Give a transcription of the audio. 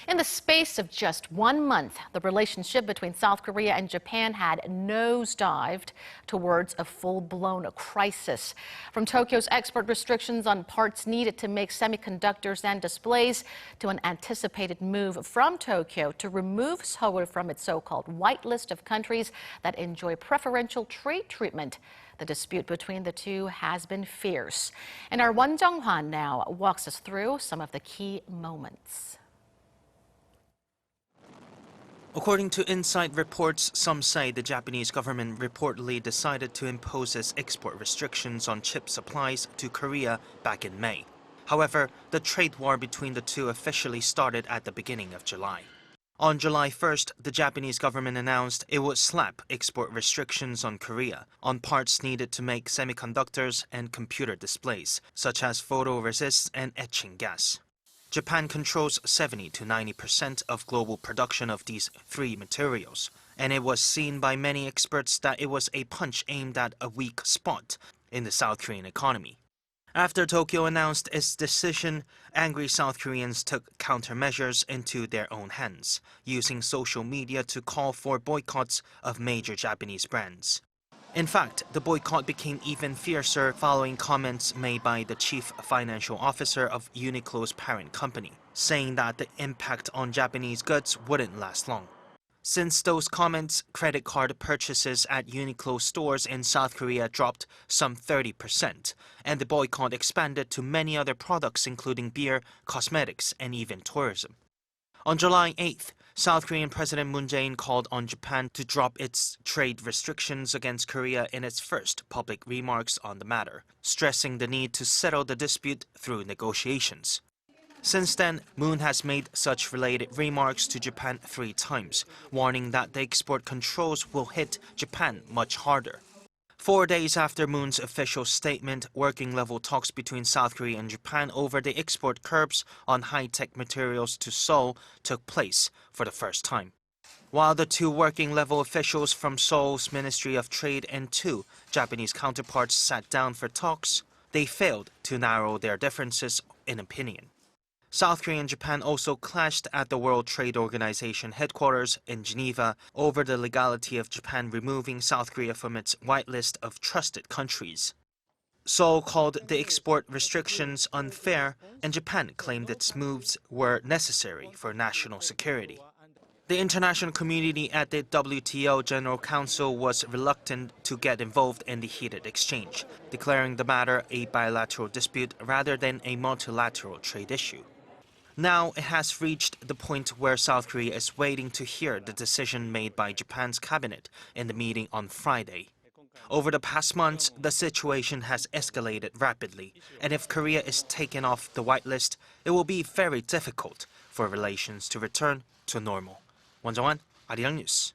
In the space of just 1 month, the relationship between South Korea and Japan had nosedived towards a full-blown crisis. From Tokyo's export restrictions on parts needed to make semiconductors and displays to an anticipated move from Tokyo to remove Seoul from its so-called whitelist of countries that enjoy preferential trade treatment. The dispute between the two has been fierce. And our Won Jung-hwan now walks us through some of the key moments. According to inside reports, some say the Japanese government reportedly decided to impose its export restrictions on chip supplies to Korea back in May. However, the trade war between the two officially started at the beginning of July. On July 1st, the Japanese government announced it would slap export restrictions on Korea on parts needed to make semiconductors and computer displays, such as photoresists and etching gas. Japan controls 70 to 90% of global production of these three materials, and it was seen by many experts that it was a punch aimed at a weak spot in the South Korean economy. After Tokyo announced its decision, angry South Koreans took countermeasures into their own hands, using social media to call for boycotts of major Japanese brands. In fact, the boycott became even fiercer following comments made by the chief financial officer of Uniqlo's parent company, saying that the impact on Japanese goods wouldn't last long. Since those comments, credit card purchases at Uniqlo stores in South Korea dropped some 30%, and the boycott expanded to many other products including beer, cosmetics, and even tourism. On July 8th, South Korean President Moon Jae-in called on Japan to drop its trade restrictions against Korea in its first public remarks on the matter, stressing the need to settle the dispute through negotiations. Since then, Moon has made such related remarks to Japan 3 times, warning that the export controls will hit Japan much harder. 4 days after Moon's official statement, working-level talks between South Korea and Japan over the export curbs on high-tech materials to Seoul took place for the first time. While the two working-level officials from Seoul's Ministry of Trade and two Japanese counterparts sat down for talks, they failed to narrow their differences in opinion. South Korea and Japan also clashed at the World Trade Organization headquarters in Geneva over the legality of Japan removing South Korea from its whitelist of trusted countries. Seoul called the export restrictions unfair, and Japan claimed its moves were necessary for national security. The international community at the WTO General Council was reluctant to get involved in the heated exchange, declaring the matter a bilateral dispute rather than a multilateral trade issue. Now it has reached the point where South Korea is waiting to hear the decision made by Japan's cabinet in the meeting on Friday. Over the past months, the situation has escalated rapidly, and if Korea is taken off the whitelist, it will be very difficult for relations to return to normal. Won Jung-hwan, Arirang News.